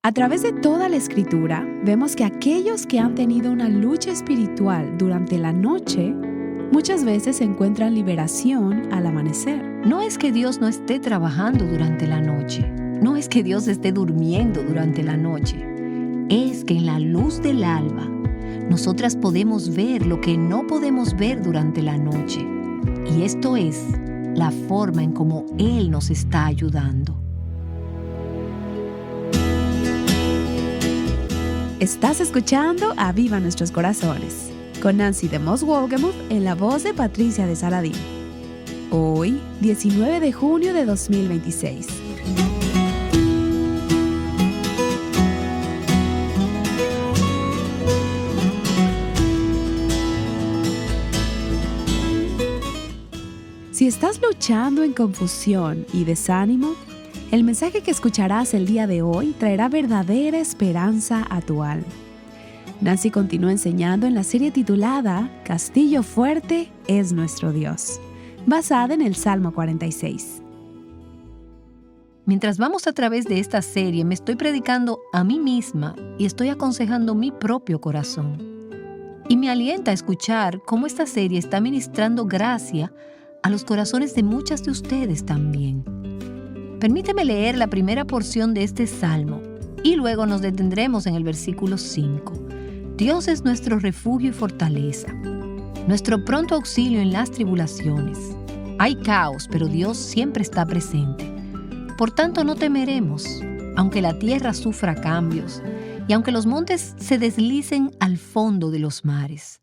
A través de toda la Escritura, vemos que aquellos que han tenido una lucha espiritual durante la noche, muchas veces encuentran liberación al amanecer. No es que Dios no esté trabajando durante la noche, no es que Dios esté durmiendo durante la noche, es que en la luz del alba, nosotras podemos ver lo que no podemos ver durante la noche. Y esto es la forma en cómo Él nos está ayudando. Estás escuchando Aviva Nuestros Corazones, con Nancy de Moss Wolgemuth en la voz de Patricia de Saladín. Hoy, 19 de junio de 2026. Si estás luchando en confusión y desánimo, el mensaje que escucharás el día de hoy traerá verdadera esperanza a tu alma. Nancy continúa enseñando en la serie titulada Castillo Fuerte es nuestro Dios, basada en el Salmo 46. Mientras vamos a través de esta serie, me estoy predicando a mí misma y estoy aconsejando mi propio corazón. Y me alienta a escuchar cómo esta serie está ministrando gracia a los corazones de muchas de ustedes también. Permíteme leer la primera porción de este salmo y luego nos detendremos en el versículo 5. Dios es nuestro refugio y fortaleza, nuestro pronto auxilio en las tribulaciones. Hay caos, pero Dios siempre está presente. Por tanto, no temeremos, aunque la tierra sufra cambios y aunque los montes se deslicen al fondo de los mares,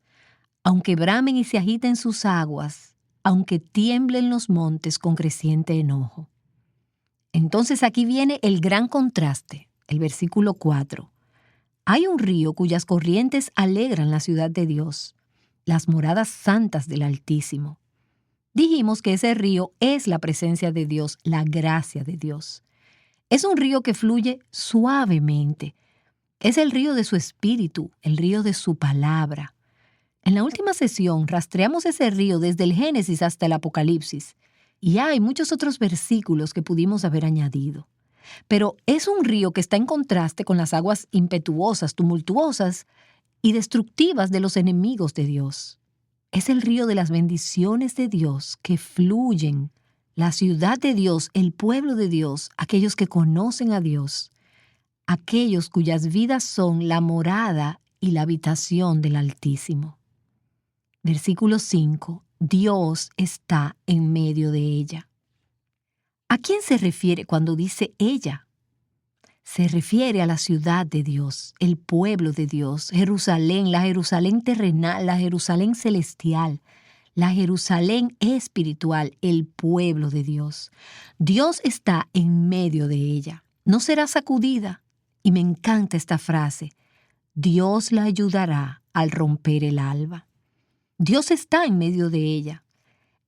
aunque bramen y se agiten sus aguas, aunque tiemblen los montes con creciente enojo. Entonces aquí viene el gran contraste, el versículo 4. Hay un río cuyas corrientes alegran la ciudad de Dios, las moradas santas del Altísimo. Dijimos que ese río es la presencia de Dios, la gracia de Dios. Es un río que fluye suavemente. Es el río de su espíritu, el río de su palabra. En la última sesión rastreamos ese río desde el Génesis hasta el Apocalipsis. Y hay muchos otros versículos que pudimos haber añadido. Pero es un río que está en contraste con las aguas impetuosas, tumultuosas y destructivas de los enemigos de Dios. Es el río de las bendiciones de Dios que fluyen, la ciudad de Dios, el pueblo de Dios, aquellos que conocen a Dios, aquellos cuyas vidas son la morada y la habitación del Altísimo. Versículo 5. Dios está en medio de ella. ¿A quién se refiere cuando dice ella? Se refiere a la ciudad de Dios, el pueblo de Dios, Jerusalén, la Jerusalén terrenal, la Jerusalén celestial, la Jerusalén espiritual, el pueblo de Dios. Dios está en medio de ella. No será sacudida. Y me encanta esta frase. Dios la ayudará al romper el alba. Dios está en medio de ella.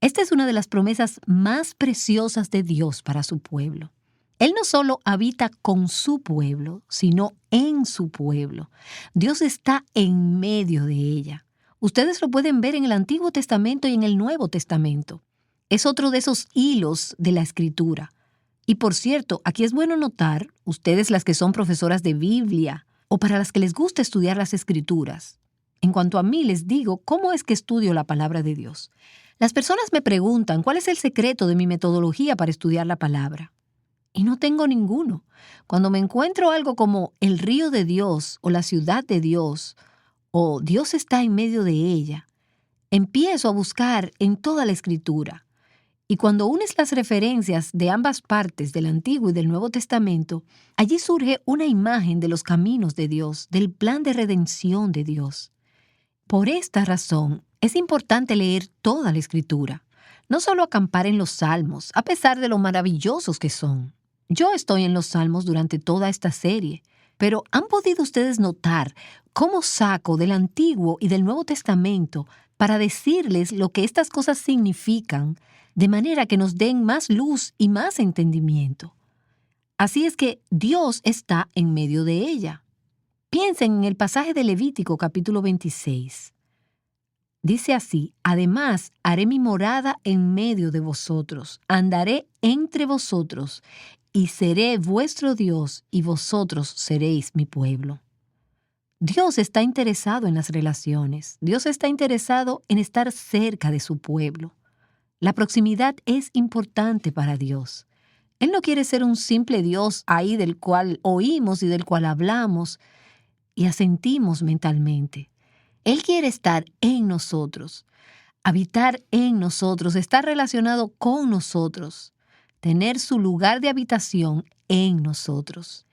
Esta es una de las promesas más preciosas de Dios para su pueblo. Él no solo habita con su pueblo, sino en su pueblo. Dios está en medio de ella. Ustedes lo pueden ver en el Antiguo Testamento y en el Nuevo Testamento. Es otro de esos hilos de la Escritura. Y por cierto, aquí es bueno notar, ustedes las que son profesoras de Biblia o para las que les gusta estudiar las Escrituras, en cuanto a mí, les digo cómo es que estudio la palabra de Dios. Las personas me preguntan cuál es el secreto de mi metodología para estudiar la palabra. Y no tengo ninguno. Cuando me encuentro algo como el río de Dios o la ciudad de Dios o Dios está en medio de ella, empiezo a buscar en toda la Escritura. Y cuando unes las referencias de ambas partes del Antiguo y del Nuevo Testamento, allí surge una imagen de los caminos de Dios, del plan de redención de Dios. Por esta razón, es importante leer toda la Escritura, no solo acampar en los Salmos, a pesar de lo maravillosos que son. Yo estoy en los Salmos durante toda esta serie, pero ¿han podido ustedes notar cómo saco del Antiguo y del Nuevo Testamento para decirles lo que estas cosas significan, de manera que nos den más luz y más entendimiento? Así es que Dios está en medio de ella. Piensen en el pasaje de Levítico capítulo 26. Dice así: además, haré mi morada en medio de vosotros, andaré entre vosotros, y seré vuestro Dios, y vosotros seréis mi pueblo. Dios está interesado en las relaciones. Dios está interesado en estar cerca de su pueblo. La proximidad es importante para Dios. Él no quiere ser un simple Dios ahí del cual oímos y del cual hablamos y asentimos mentalmente. Él quiere estar en nosotros, habitar en nosotros, estar relacionado con nosotros, tener su lugar de habitación en nosotros.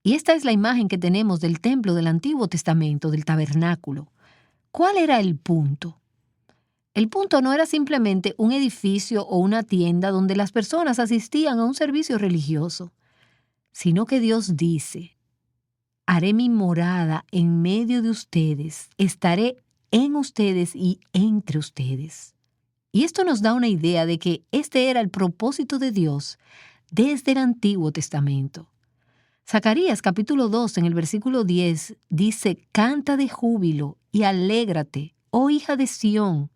Y esta es la imagen que tenemos del templo del Antiguo Testamento, del tabernáculo. ¿Cuál era el punto? El punto no era simplemente un edificio o una tienda donde las personas asistían a un servicio religioso, sino que Dios dice: haré mi morada en medio de ustedes, estaré en ustedes y entre ustedes. Y esto nos da una idea de que este era el propósito de Dios desde el Antiguo Testamento. Zacarías capítulo 2 en el versículo 10 dice: canta de júbilo y alégrate, oh hija de Sión,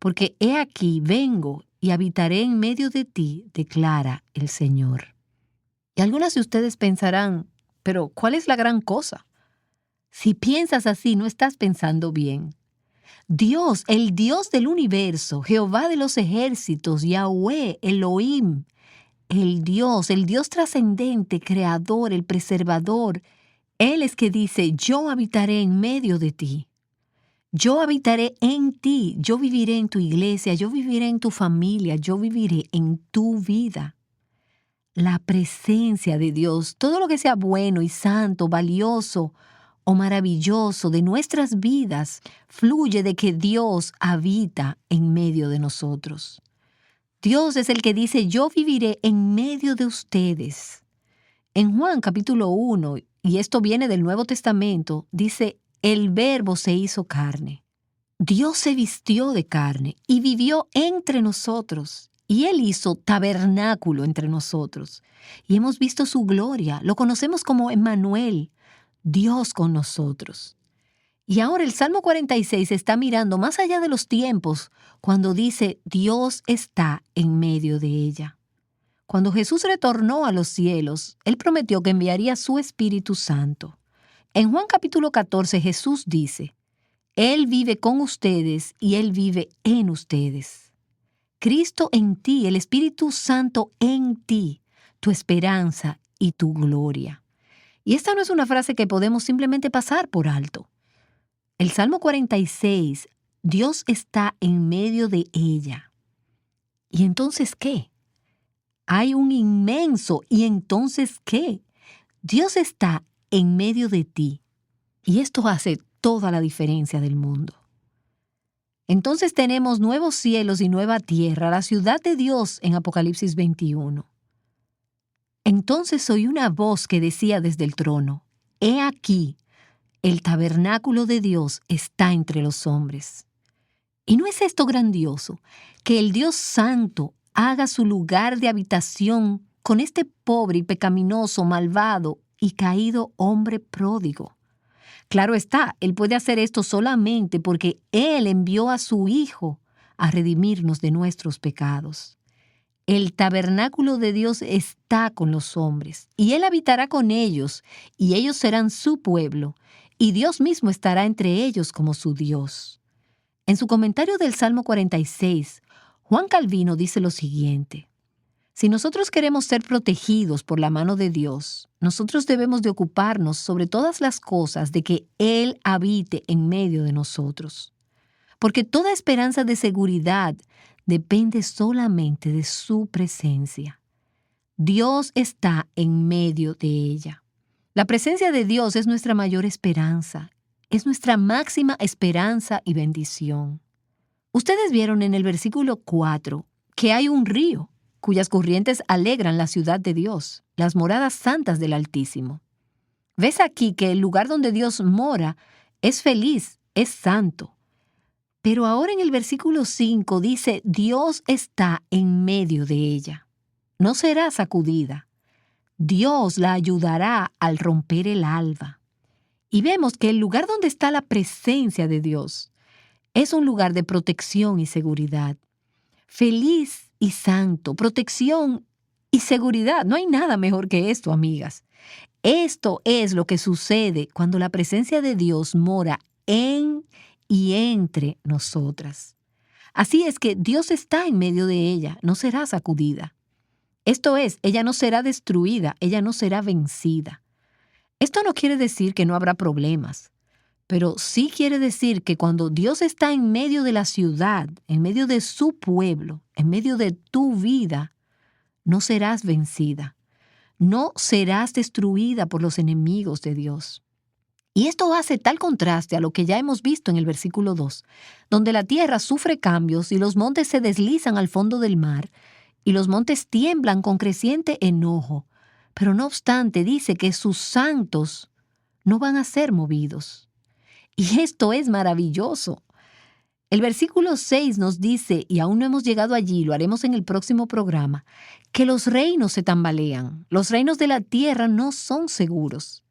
porque he aquí vengo y habitaré en medio de ti, declara el Señor. Y algunas de ustedes pensarán: pero ¿cuál es la gran cosa? Si piensas así, no estás pensando bien. Dios, el Dios del universo, Jehová de los ejércitos, Yahweh, Elohim, el Dios trascendente, creador, el preservador, Él es que dice: yo habitaré en medio de ti. Yo habitaré en ti, yo viviré en tu iglesia, yo viviré en tu familia, yo viviré en tu vida. La presencia de Dios, todo lo que sea bueno y santo, valioso o maravilloso de nuestras vidas, fluye de que Dios habita en medio de nosotros. Dios es el que dice: yo viviré en medio de ustedes. En Juan capítulo 1, y esto viene del Nuevo Testamento, dice: el Verbo se hizo carne. Dios se vistió de carne y vivió entre nosotros. Y Él hizo tabernáculo entre nosotros. Y hemos visto su gloria. Lo conocemos como Emmanuel, Dios con nosotros. Y ahora el Salmo 46 está mirando más allá de los tiempos cuando dice: Dios está en medio de ella. Cuando Jesús retornó a los cielos, Él prometió que enviaría su Espíritu Santo. En Juan capítulo 14 Jesús dice: Él vive con ustedes y Él vive en ustedes. Cristo en ti, el Espíritu Santo en ti, tu esperanza y tu gloria. Y esta no es una frase que podemos simplemente pasar por alto. El Salmo 46, Dios está en medio de ella. ¿Y entonces qué? Hay un inmenso ¿y entonces qué? Dios está en medio de ti. Y esto hace toda la diferencia del mundo. Entonces tenemos nuevos cielos y nueva tierra, la ciudad de Dios en Apocalipsis 21. Entonces oí una voz que decía desde el trono: He aquí, el tabernáculo de Dios está entre los hombres. ¿Y no es esto grandioso? Que el Dios Santo haga su lugar de habitación con este pobre y pecaminoso, malvado y caído hombre pródigo. Claro está, Él puede hacer esto solamente porque Él envió a su Hijo a redimirnos de nuestros pecados. El tabernáculo de Dios está con los hombres, y Él habitará con ellos, y ellos serán su pueblo, y Dios mismo estará entre ellos como su Dios. En su comentario del Salmo 46, Juan Calvino dice lo siguiente: si nosotros queremos ser protegidos por la mano de Dios, nosotros debemos de ocuparnos sobre todas las cosas de que Él habite en medio de nosotros. Porque toda esperanza de seguridad depende solamente de su presencia. Dios está en medio de ella. La presencia de Dios es nuestra mayor esperanza, es nuestra máxima esperanza y bendición. Ustedes vieron en el versículo 4 que hay un río cuyas corrientes alegran la ciudad de Dios, las moradas santas del Altísimo. Ves aquí que el lugar donde Dios mora es feliz, es santo. Pero ahora en el versículo 5 dice: Dios está en medio de ella. No será sacudida. Dios la ayudará al romper el alba. Y vemos que el lugar donde está la presencia de Dios es un lugar de protección y seguridad. Feliz y santo, protección y y seguridad. No hay nada mejor que esto, amigas. Esto es lo que sucede cuando la presencia de Dios mora en y entre nosotras. Así es que Dios está en medio de ella, no será sacudida. Esto es, ella no será destruida, ella no será vencida. Esto no quiere decir que no habrá problemas, pero sí quiere decir que cuando Dios está en medio de la ciudad, en medio de su pueblo, en medio de tu vida, no serás vencida. No serás destruida por los enemigos de Dios. Y esto hace tal contraste a lo que ya hemos visto en el versículo 2, donde la tierra sufre cambios y los montes se deslizan al fondo del mar, y los montes tiemblan con creciente enojo. Pero no obstante, dice que sus santos no van a ser movidos. Y esto es maravilloso. El versículo 6 nos dice, y aún no hemos llegado allí, lo haremos en el próximo programa, que los reinos se tambalean. Los reinos de la tierra no son seguros.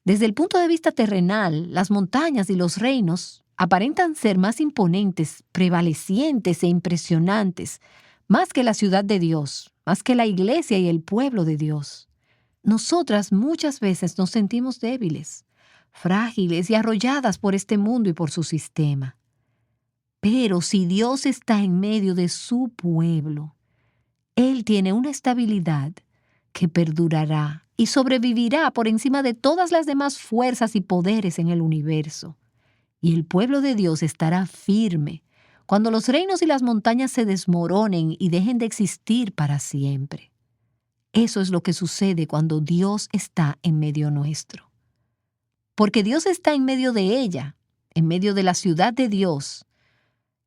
Desde el punto de vista terrenal, las montañas y los reinos aparentan ser más imponentes, prevalecientes e impresionantes, más que la ciudad de Dios, más que la iglesia y el pueblo de Dios. Nosotras muchas veces nos sentimos débiles, frágiles y arrolladas por este mundo y por su sistema. Pero si Dios está en medio de su pueblo, Él tiene una estabilidad que perdurará y sobrevivirá por encima de todas las demás fuerzas y poderes en el universo. Y el pueblo de Dios estará firme cuando los reinos y las montañas se desmoronen y dejen de existir para siempre. Eso es lo que sucede cuando Dios está en medio nuestro. Porque Dios está en medio de ella, en medio de la ciudad de Dios.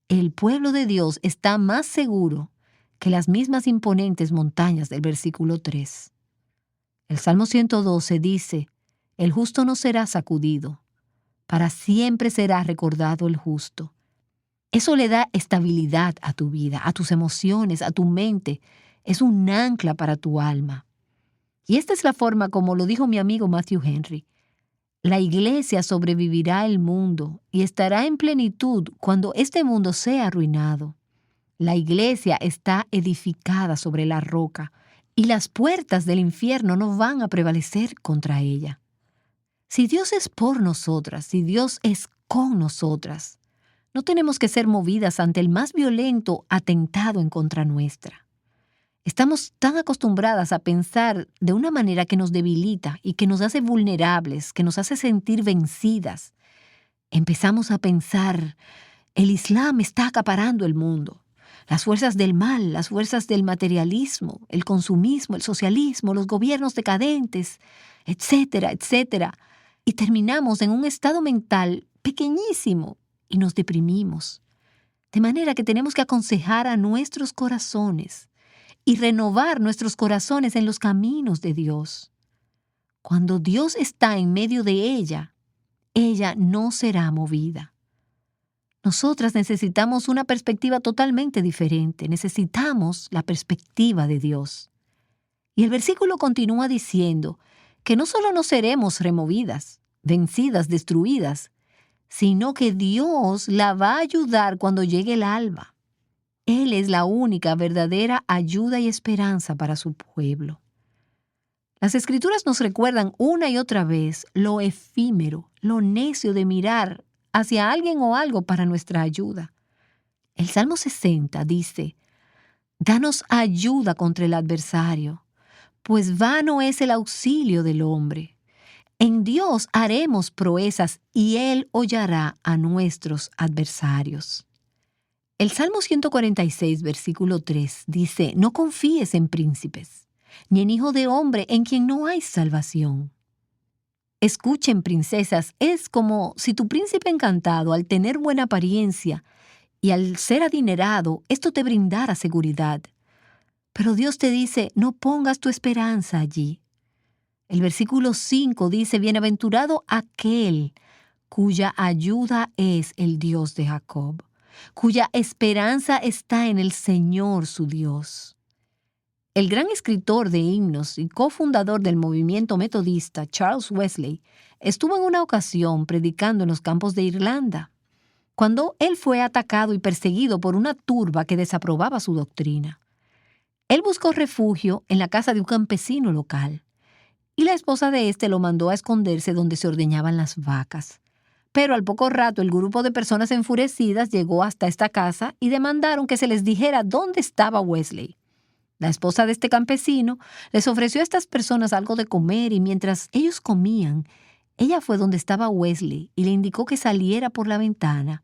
El pueblo de Dios está más seguro que las mismas imponentes montañas del versículo 3. El Salmo 112 dice, el justo no será sacudido, para siempre será recordado el justo. Eso le da estabilidad a tu vida, a tus emociones, a tu mente. Es un ancla para tu alma. Y esta es la forma como lo dijo mi amigo Matthew Henry. La iglesia sobrevivirá al mundo y estará en plenitud cuando este mundo sea arruinado. La iglesia está edificada sobre la roca y las puertas del infierno no van a prevalecer contra ella. Si Dios es por nosotras, si Dios es con nosotras, no tenemos que ser movidas ante el más violento atentado en contra nuestra. Estamos tan acostumbradas a pensar de una manera que nos debilita y que nos hace vulnerables, que nos hace sentir vencidas. Empezamos a pensar, el Islam está acaparando el mundo. Las fuerzas del mal, las fuerzas del materialismo, el consumismo, el socialismo, los gobiernos decadentes, etcétera, etcétera. Y terminamos en un estado mental pequeñísimo y nos deprimimos. De manera que tenemos que aconsejar a nuestros corazones y renovar nuestros corazones en los caminos de Dios. Cuando Dios está en medio de ella, ella no será movida. Nosotras necesitamos una perspectiva totalmente diferente. Necesitamos la perspectiva de Dios. Y el versículo continúa diciendo que no solo no seremos removidas, vencidas, destruidas, sino que Dios la va a ayudar cuando llegue el alba. Él es la única verdadera ayuda y esperanza para su pueblo. Las Escrituras nos recuerdan una y otra vez lo efímero, lo necio de mirar hacia alguien o algo para nuestra ayuda. El Salmo 60 dice, «Danos ayuda contra el adversario, pues vano es el auxilio del hombre. En Dios haremos proezas y Él hollará a nuestros adversarios». El Salmo 146, versículo 3, dice, «No confíes en príncipes, ni en hijo de hombre en quien no hay salvación». Escuchen, princesas, es como si tu príncipe encantado, al tener buena apariencia y al ser adinerado, esto te brindara seguridad. Pero Dios te dice, no pongas tu esperanza allí. El versículo 5 dice, «Bienaventurado aquel cuya ayuda es el Dios de Jacob, cuya esperanza está en el Señor su Dios». El gran escritor de himnos y cofundador del movimiento metodista, Charles Wesley, estuvo en una ocasión predicando en los campos de Irlanda, cuando él fue atacado y perseguido por una turba que desaprobaba su doctrina. Él buscó refugio en la casa de un campesino local, y la esposa de éste lo mandó a esconderse donde se ordeñaban las vacas. Pero al poco rato el grupo de personas enfurecidas llegó hasta esta casa y demandaron que se les dijera dónde estaba Wesley. La esposa de este campesino les ofreció a estas personas algo de comer y mientras ellos comían, ella fue donde estaba Wesley y le indicó que saliera por la ventana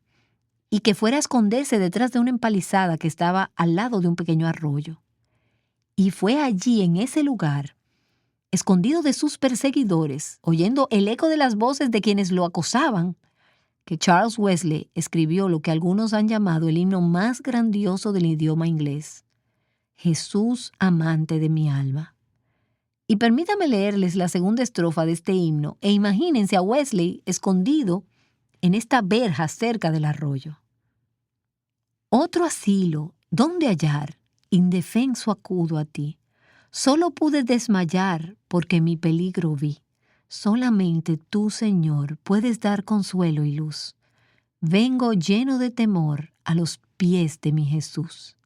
y que fuera a esconderse detrás de una empalizada que estaba al lado de un pequeño arroyo. Y fue allí, en ese lugar, escondido de sus perseguidores, oyendo el eco de las voces de quienes lo acosaban, que Charles Wesley escribió lo que algunos han llamado el himno más grandioso del idioma inglés: Jesús, amante de mi alma. Y permítame leerles la segunda estrofa de este himno e imagínense a Wesley escondido en esta verja cerca del arroyo. Otro asilo, ¿dónde hallar? Indefenso acudo a ti. Solo pude desmayar porque mi peligro vi. Solamente tú, Señor, puedes dar consuelo y luz. Vengo lleno de temor a los pies de mi Jesús.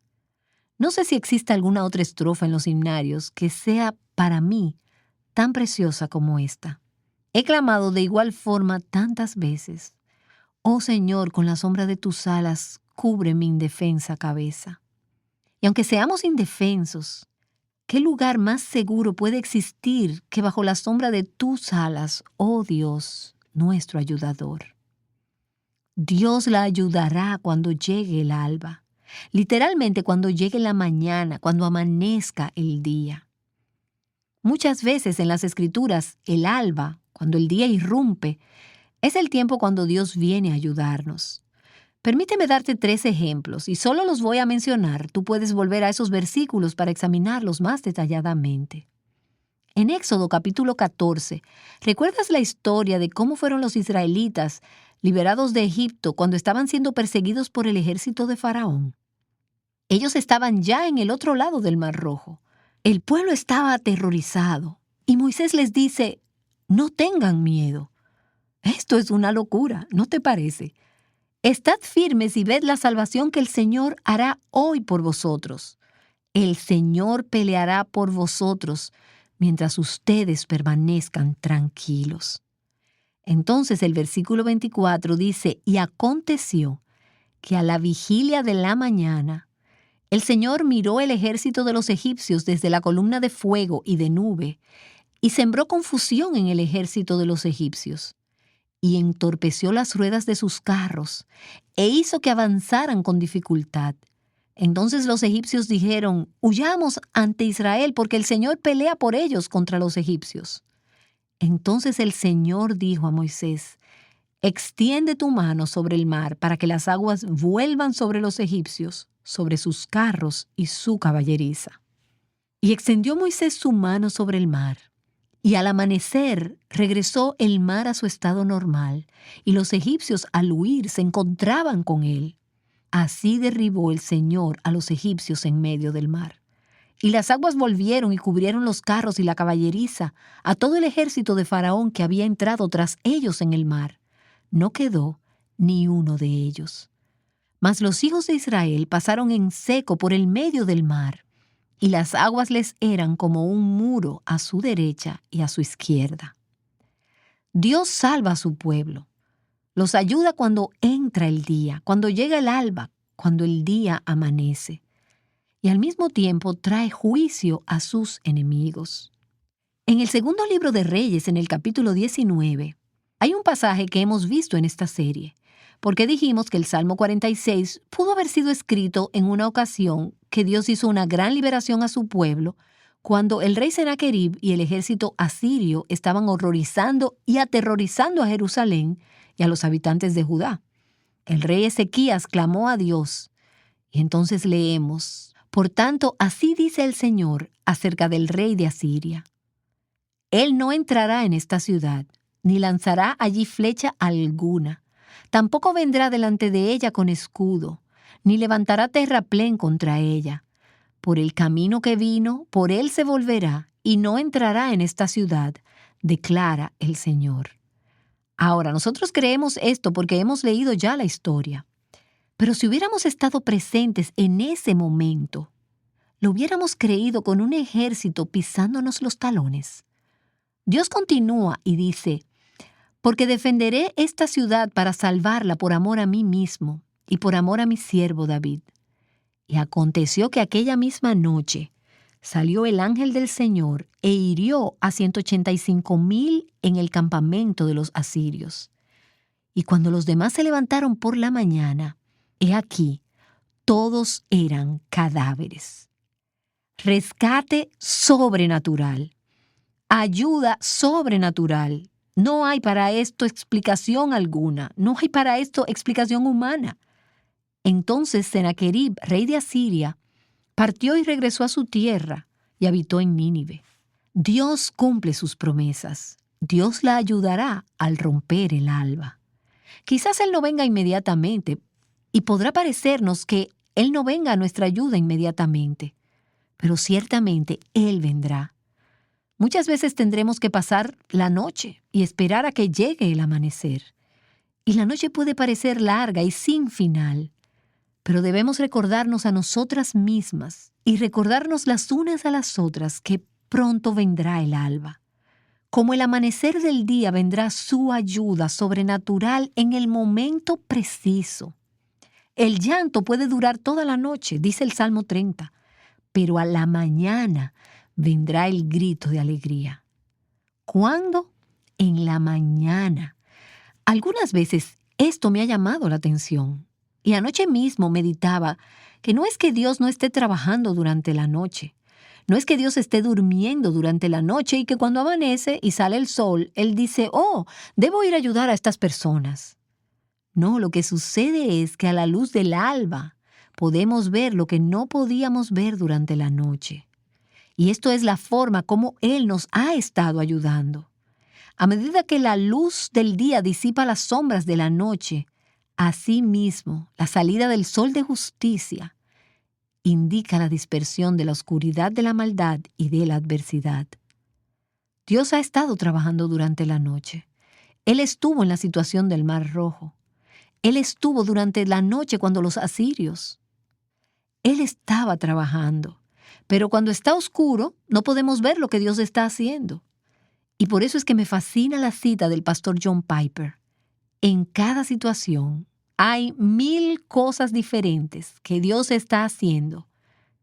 No sé si existe alguna otra estrofa en los himnarios que sea para mí tan preciosa como esta. He clamado de igual forma tantas veces. Oh Señor, con la sombra de tus alas, cubre mi indefensa cabeza. Y aunque seamos indefensos, ¿qué lugar más seguro puede existir que bajo la sombra de tus alas, oh Dios, nuestro ayudador? Dios la ayudará cuando llegue el alba. Literalmente cuando llegue la mañana, cuando amanezca el día. Muchas veces en las Escrituras, el alba, cuando el día irrumpe, es el tiempo cuando Dios viene a ayudarnos. Permíteme darte 3 ejemplos y solo los voy a mencionar. Tú puedes volver a esos versículos para examinarlos más detalladamente. En Éxodo capítulo 14, ¿recuerdas la historia de cómo fueron los israelitas liberados de Egipto cuando estaban siendo perseguidos por el ejército de Faraón? Ellos estaban ya en el otro lado del Mar Rojo. El pueblo estaba aterrorizado y Moisés les dice: no tengan miedo. Esto es una locura, ¿no te parece? Estad firmes y ved la salvación que el Señor hará hoy por vosotros. El Señor peleará por vosotros mientras ustedes permanezcan tranquilos. Entonces el versículo 24 dice: y aconteció que a la vigilia de la mañana, el Señor miró el ejército de los egipcios desde la columna de fuego y de nube, y sembró confusión en el ejército de los egipcios, y entorpeció las ruedas de sus carros, e hizo que avanzaran con dificultad. Entonces los egipcios dijeron: huyamos ante Israel, porque el Señor pelea por ellos contra los egipcios. Entonces el Señor dijo a Moisés: extiende tu mano sobre el mar para que las aguas vuelvan sobre los egipcios, sobre sus carros y su caballeriza. Y extendió Moisés su mano sobre el mar, y al amanecer regresó el mar a su estado normal, y los egipcios al huir se encontraban con él. Así derribó el Señor a los egipcios en medio del mar. Y las aguas volvieron y cubrieron los carros y la caballeriza, a todo el ejército de Faraón que había entrado tras ellos en el mar. No quedó ni uno de ellos. Mas los hijos de Israel pasaron en seco por el medio del mar, y las aguas les eran como un muro a su derecha y a su izquierda. Dios salva a su pueblo. Los ayuda cuando entra el día, cuando llega el alba, cuando el día amanece. Y al mismo tiempo trae juicio a sus enemigos. En el segundo libro de Reyes, en el capítulo 19, hay un pasaje que hemos visto en esta serie, porque dijimos que el Salmo 46 pudo haber sido escrito en una ocasión que Dios hizo una gran liberación a su pueblo, cuando el rey Sennacherib y el ejército asirio estaban horrorizando y aterrorizando a Jerusalén y a los habitantes de Judá. El rey Ezequías clamó a Dios, y entonces leemos: por tanto, así dice el Señor acerca del rey de Asiria: Él no entrará en esta ciudad, ni lanzará allí flecha alguna. Tampoco vendrá delante de ella con escudo, ni levantará terraplén contra ella. Por el camino que vino, por él se volverá, y no entrará en esta ciudad, declara el Señor. Ahora, nosotros creemos esto porque hemos leído ya la historia. Pero si hubiéramos estado presentes en ese momento, lo hubiéramos creído con un ejército pisándonos los talones. Dios continúa y dice, porque defenderé esta ciudad para salvarla por amor a mí mismo y por amor a mi siervo David. Y aconteció que aquella misma noche salió el ángel del Señor e hirió a 185,000 en el campamento de los asirios. Y cuando los demás se levantaron por la mañana, he aquí, todos eran cadáveres. Rescate sobrenatural. Ayuda sobrenatural. No hay para esto explicación alguna. No hay para esto explicación humana. Entonces Sennacherib, rey de Asiria, partió y regresó a su tierra y habitó en Nínive. Dios cumple sus promesas. Dios la ayudará al romper el alba. Quizás Él no venga inmediatamente y podrá parecernos que Él no venga a nuestra ayuda inmediatamente, pero ciertamente Él vendrá. Muchas veces tendremos que pasar la noche y esperar a que llegue el amanecer. Y la noche puede parecer larga y sin final, pero debemos recordarnos a nosotras mismas y recordarnos las unas a las otras que pronto vendrá el alba. Como el amanecer del día vendrá su ayuda sobrenatural en el momento preciso. El llanto puede durar toda la noche, dice el Salmo 30, pero a la mañana vendrá el grito de alegría. ¿Cuándo? En la mañana. Algunas veces esto me ha llamado la atención. Y anoche mismo meditaba que no es que Dios no esté trabajando durante la noche. No es que Dios esté durmiendo durante la noche y que cuando amanece y sale el sol, Él dice, oh, debo ir a ayudar a estas personas. No, lo que sucede es que a la luz del alba podemos ver lo que no podíamos ver durante la noche. Y esto es la forma como Él nos ha estado ayudando. A medida que la luz del día disipa las sombras de la noche, asimismo, la salida del sol de justicia indica la dispersión de la oscuridad de la maldad y de la adversidad. Dios ha estado trabajando durante la noche. Él estuvo en la situación del Mar Rojo. Él estuvo durante la noche cuando los asirios. Él estaba trabajando. Pero cuando está oscuro, no podemos ver lo que Dios está haciendo. Y por eso es que me fascina la cita del pastor John Piper. En cada situación hay 1000 cosas diferentes que Dios está haciendo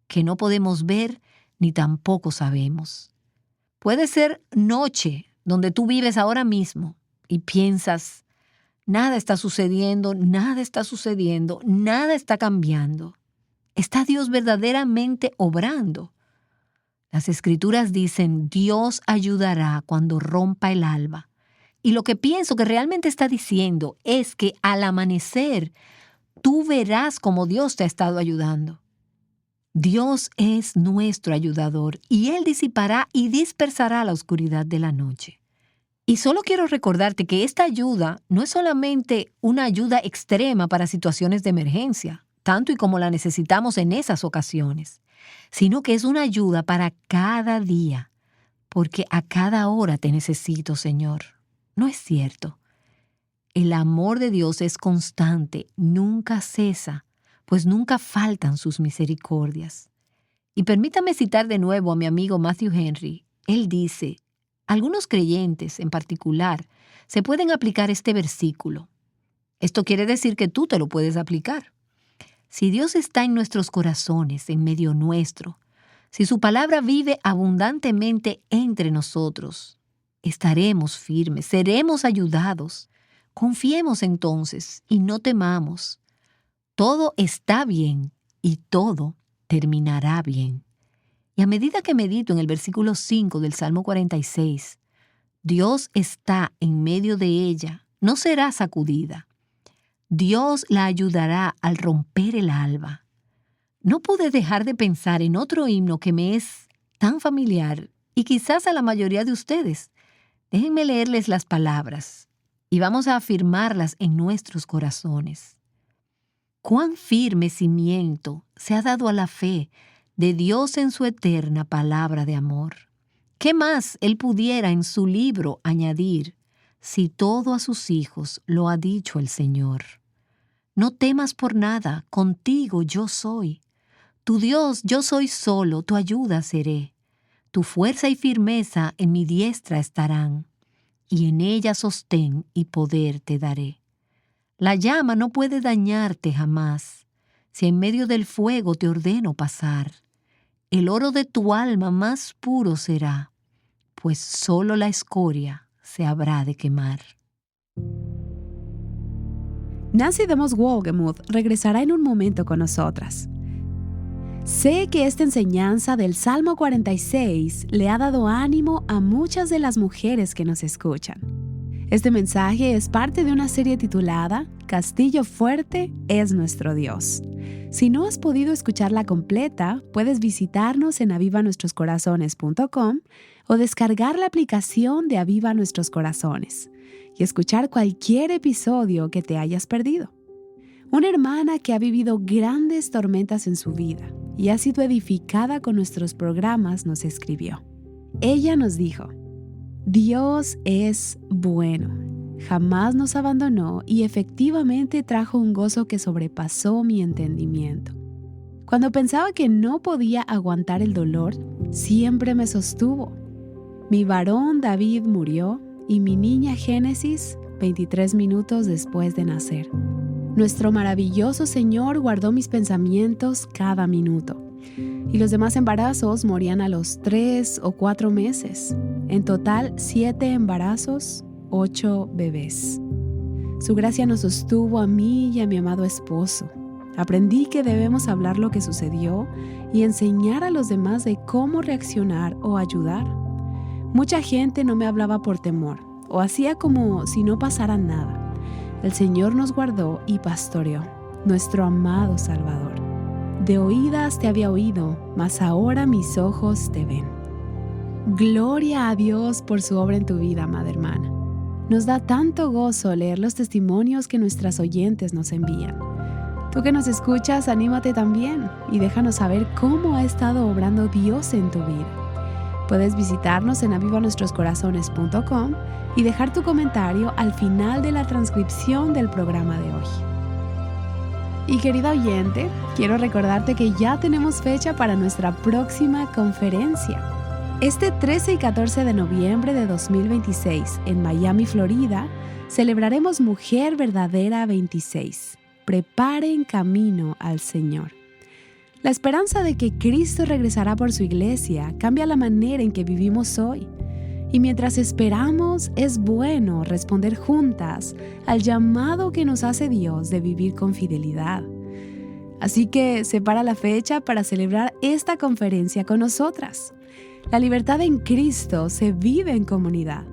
que no podemos ver ni tampoco sabemos. Puede ser noche donde tú vives ahora mismo y piensas, nada está sucediendo, nada está sucediendo, nada está cambiando. ¿Está Dios verdaderamente obrando? Las Escrituras dicen, Dios ayudará cuando rompa el alba. Y lo que pienso que realmente está diciendo es que al amanecer tú verás cómo Dios te ha estado ayudando. Dios es nuestro ayudador y Él disipará y dispersará la oscuridad de la noche. Y solo quiero recordarte que esta ayuda no es solamente una ayuda extrema para situaciones de emergencia, tanto y como la necesitamos en esas ocasiones, sino que es una ayuda para cada día, porque a cada hora te necesito, Señor. ¿No es cierto? El amor de Dios es constante, nunca cesa, pues nunca faltan sus misericordias. Y permítame citar de nuevo a mi amigo Matthew Henry. Él dice, algunos creyentes en particular se pueden aplicar este versículo. Esto quiere decir que tú te lo puedes aplicar. Si Dios está en nuestros corazones, en medio nuestro, si su palabra vive abundantemente entre nosotros, estaremos firmes, seremos ayudados. Confiemos entonces y no temamos. Todo está bien y todo terminará bien. Y a medida que medito en el versículo 5 del Salmo 46, Dios está en medio de ella, no será sacudida. Dios la ayudará al romper el alba. No pude dejar de pensar en otro himno que me es tan familiar y quizás a la mayoría de ustedes. Déjenme leerles las palabras y vamos a afirmarlas en nuestros corazones. Cuán firme cimiento se ha dado a la fe de Dios en su eterna palabra de amor. ¿Qué más Él pudiera en su libro añadir si todo a sus hijos lo ha dicho el Señor? No temas por nada, contigo yo soy. Tu Dios, yo soy solo, tu ayuda seré. Tu fuerza y firmeza en mi diestra estarán, y en ella sostén y poder te daré. La llama no puede dañarte jamás, si en medio del fuego te ordeno pasar. El oro de tu alma más puro será, pues solo la escoria se habrá de quemar. Nancy DeMoss Wolgemuth regresará en un momento con nosotras. Sé que esta enseñanza del Salmo 46 le ha dado ánimo a muchas de las mujeres que nos escuchan. Este mensaje es parte de una serie titulada Castillo Fuerte es nuestro Dios. Si no has podido escucharla completa, puedes visitarnos en avivanuestroscorazones.com o descargar la aplicación de Aviva Nuestros Corazones y escuchar cualquier episodio que te hayas perdido. Una hermana que ha vivido grandes tormentas en su vida y ha sido edificada con nuestros programas nos escribió. Ella nos dijo: Dios es bueno, jamás nos abandonó y efectivamente trajo un gozo que sobrepasó mi entendimiento. Cuando pensaba que no podía aguantar el dolor, siempre me sostuvo. Mi varón David murió y mi niña Génesis 23 minutos después de nacer. Nuestro maravilloso Señor guardó mis pensamientos cada minuto. Y los demás embarazos morían a los 3 o 4 meses. En total, 7 embarazos, 8 bebés. Su gracia nos sostuvo a mí y a mi amado esposo. Aprendí que debemos hablar lo que sucedió y enseñar a los demás de cómo reaccionar o ayudar. Mucha gente no me hablaba por temor o hacía como si no pasara nada. El Señor nos guardó y pastoreó, nuestro amado Salvador. De oídas te había oído, mas ahora mis ojos te ven. Gloria a Dios por su obra en tu vida, amada hermana. Nos da tanto gozo leer los testimonios que nuestras oyentes nos envían. Tú que nos escuchas, anímate también y déjanos saber cómo ha estado obrando Dios en tu vida. Puedes visitarnos en avivanuestroscorazones.com y dejar tu comentario al final de la transcripción del programa de hoy. Y querida oyente, quiero recordarte que ya tenemos fecha para nuestra próxima conferencia. Este 13 y 14 de noviembre de 2026 en Miami, Florida, celebraremos Mujer Verdadera 26. Preparen camino al Señor. La esperanza de que Cristo regresará por su iglesia cambia la manera en que vivimos hoy. Y mientras esperamos, es bueno responder juntas al llamado que nos hace Dios de vivir con fidelidad. Así que separa la fecha para celebrar esta conferencia con nosotras. La libertad en Cristo se vive en comunidad,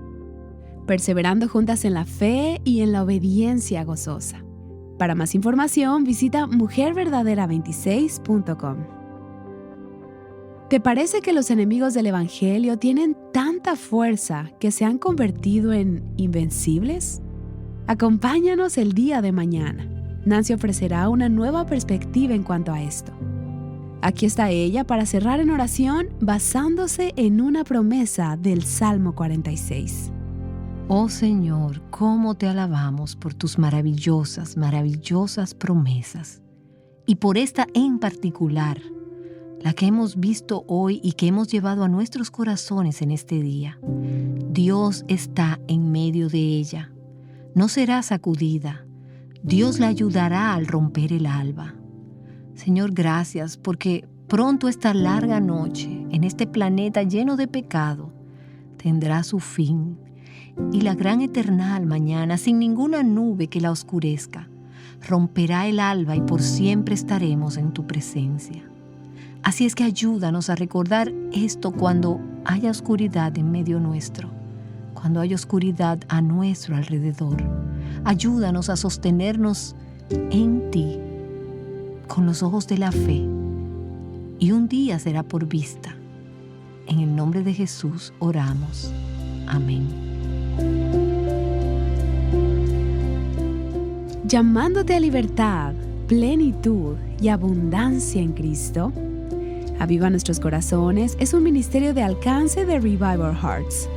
perseverando juntas en la fe y en la obediencia gozosa. Para más información, visita mujerverdadera26.com. ¿Te parece que los enemigos del Evangelio tienen tanta fuerza que se han convertido en invencibles? Acompáñanos el día de mañana. Nancy ofrecerá una nueva perspectiva en cuanto a esto. Aquí está ella para cerrar en oración basándose en una promesa del Salmo 46. Oh Señor, cómo te alabamos por tus maravillosas, maravillosas promesas. Y por esta en particular, la que hemos visto hoy y que hemos llevado a nuestros corazones en este día. Dios está en medio de ella. No será sacudida. Dios la ayudará al romper el alba. Señor, gracias porque pronto esta larga noche en este planeta lleno de pecado tendrá su fin. Y la gran eternal mañana, sin ninguna nube que la oscurezca, romperá el alba y por siempre estaremos en tu presencia. Así es que ayúdanos a recordar esto cuando haya oscuridad en medio nuestro, cuando haya oscuridad a nuestro alrededor. Ayúdanos a sostenernos en ti, con los ojos de la fe, y un día será por vista. En el nombre de Jesús oramos. Amén. Llamándote a libertad, plenitud y abundancia en Cristo, Aviva Nuestros Corazones es un ministerio de alcance de Revive Our Hearts.